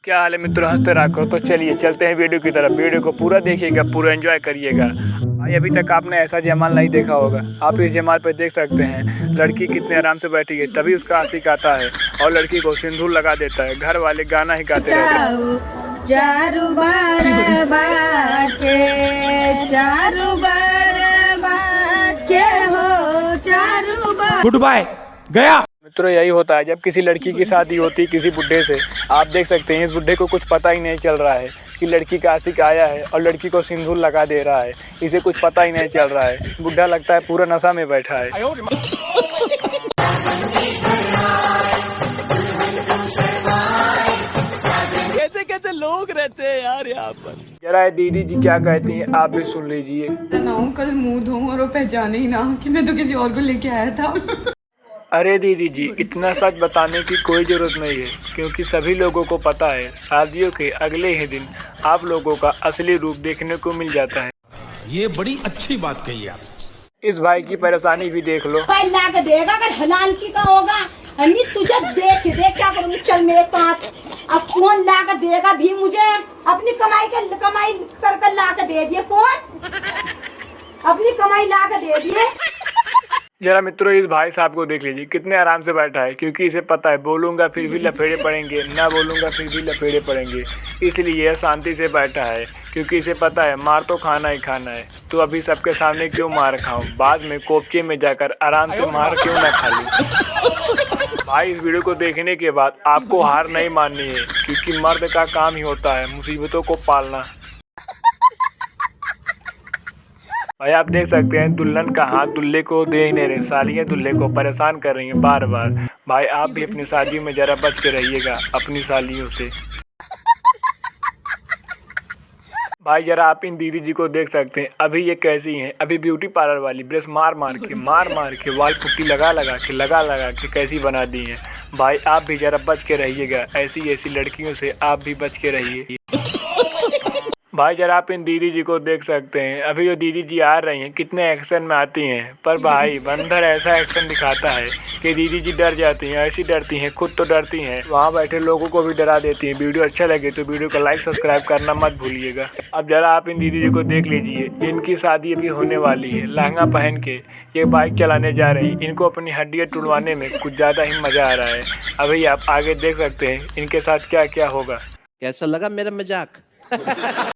क्या हाल है मित्रों, हंसते रखो। तो चलिए चलते हैं वीडियो की तरफ। वीडियो को पूरा देखिएगा, पूरा एंजॉय करिएगा। भाई अभी तक आपने ऐसा जयमाल नहीं देखा होगा। आप इस जयमाल पर देख सकते हैं लड़की कितने आराम से बैठी है, तभी उसका आशिक आता है और लड़की को सिंदूर लगा देता है। घर वाले गाना ही गाते रहते हैं। गुड बाय गया। मित्रों यही होता है जब किसी लड़की की शादी होती है किसी बुड्ढे से। आप देख सकते हैं इस बुड्ढे को कुछ पता ही नहीं चल रहा है कि लड़की का आशिक आया है और लड़की को सिंदूर लगा दे रहा है। इसे कुछ पता ही नहीं चल रहा है। बुड्ढा लगता है पूरा नशा में बैठा है। कैसे कैसे लोग रहते हैं यार यहाँ पर। जरा दीदी जी क्या कहती हैं आप भी सुन लीजिए। कल मुंह धोऊं और वो पहचाने ही ना कि मैं तो किसी और को लेके आया था। अरे दीदी जी, इतना सच बताने की कोई ज़रूरत नहीं है, क्योंकि सभी लोगों को पता है शादियों के अगले ही दिन आप लोगों का असली रूप देखने को मिल जाता है। ये बड़ी अच्छी बात कही आप। इस भाई की परेशानी भी देख लो। ला के देगा अगर हलाल की का होगा। अन्नी तुझे देख क्या करूँ, चल मेरे पास। अब फोन ला के देगा भी मुझे, अपनी कमाई कर ला के दे दिए फोन, अपनी कमाई ला के दे दिए। जरा मित्रों इस भाई साहब को देख लीजिए, कितने आराम से बैठा है, क्योंकि इसे पता है बोलूँगा फिर भी लफेड़े पड़ेंगे, ना बोलूँगा फिर भी लफेड़े पड़ेंगे। इसलिए यह शांति से बैठा है, क्योंकि इसे पता है मार तो खाना ही खाना है। तो अभी सबके सामने क्यों मार खाऊं, बाद में कोपचे में जाकर आराम से मार क्यों ना खा लूं। भाई इस वीडियो को देखने के बाद आपको हार नहीं माननी है, क्योंकि मर्द का काम ही होता है मुसीबतों को पालना। भाई आप देख सकते हैं दुल्हन का हाथ दुल्हे को दे ही नहीं रहे, सालियाँ दुल्हे को परेशान कर रही हैं बार बार। भाई आप भी अपनी शादी में जरा बच के रहिएगा अपनी सालियों से। भाई जरा आप इन दीदी जी को देख सकते हैं, अभी ये कैसी हैं, अभी ब्यूटी पार्लर वाली ब्रश मार मार के वाल पुट्टी लगा लगा के कैसी बना दी हैं। भाई आप भी जरा बच के रहिएगा, ऐसी लड़कियों से आप भी बच के रहिए। भाई जरा आप इन दीदी जी को देख सकते हैं, अभी जो दीदी जी आ रही हैं कितने एक्शन में आती हैं, पर भाई बंदर ऐसा एक्शन दिखाता है कि दीदी जी डर जाती हैं। ऐसी डरती हैं, खुद तो डरती हैं, वहाँ बैठे लोगों को भी डरा देती हैं। वीडियो अच्छा लगे तो वीडियो को लाइक सब्सक्राइब करना मत भूलिएगा। अब जरा आप इन दीदी जी को देख लीजिए, जिनकी शादी अभी होने वाली है, लहंगा पहन के ये बाइक चलाने जा रही हैं। इनको अपनी हड्डियाँ टुड़वाने में कुछ ज़्यादा ही मज़ा आ रहा है। अभी आप आगे देख सकते हैं इनके साथ क्या क्या होगा। कैसा लगा मेरा मजाक?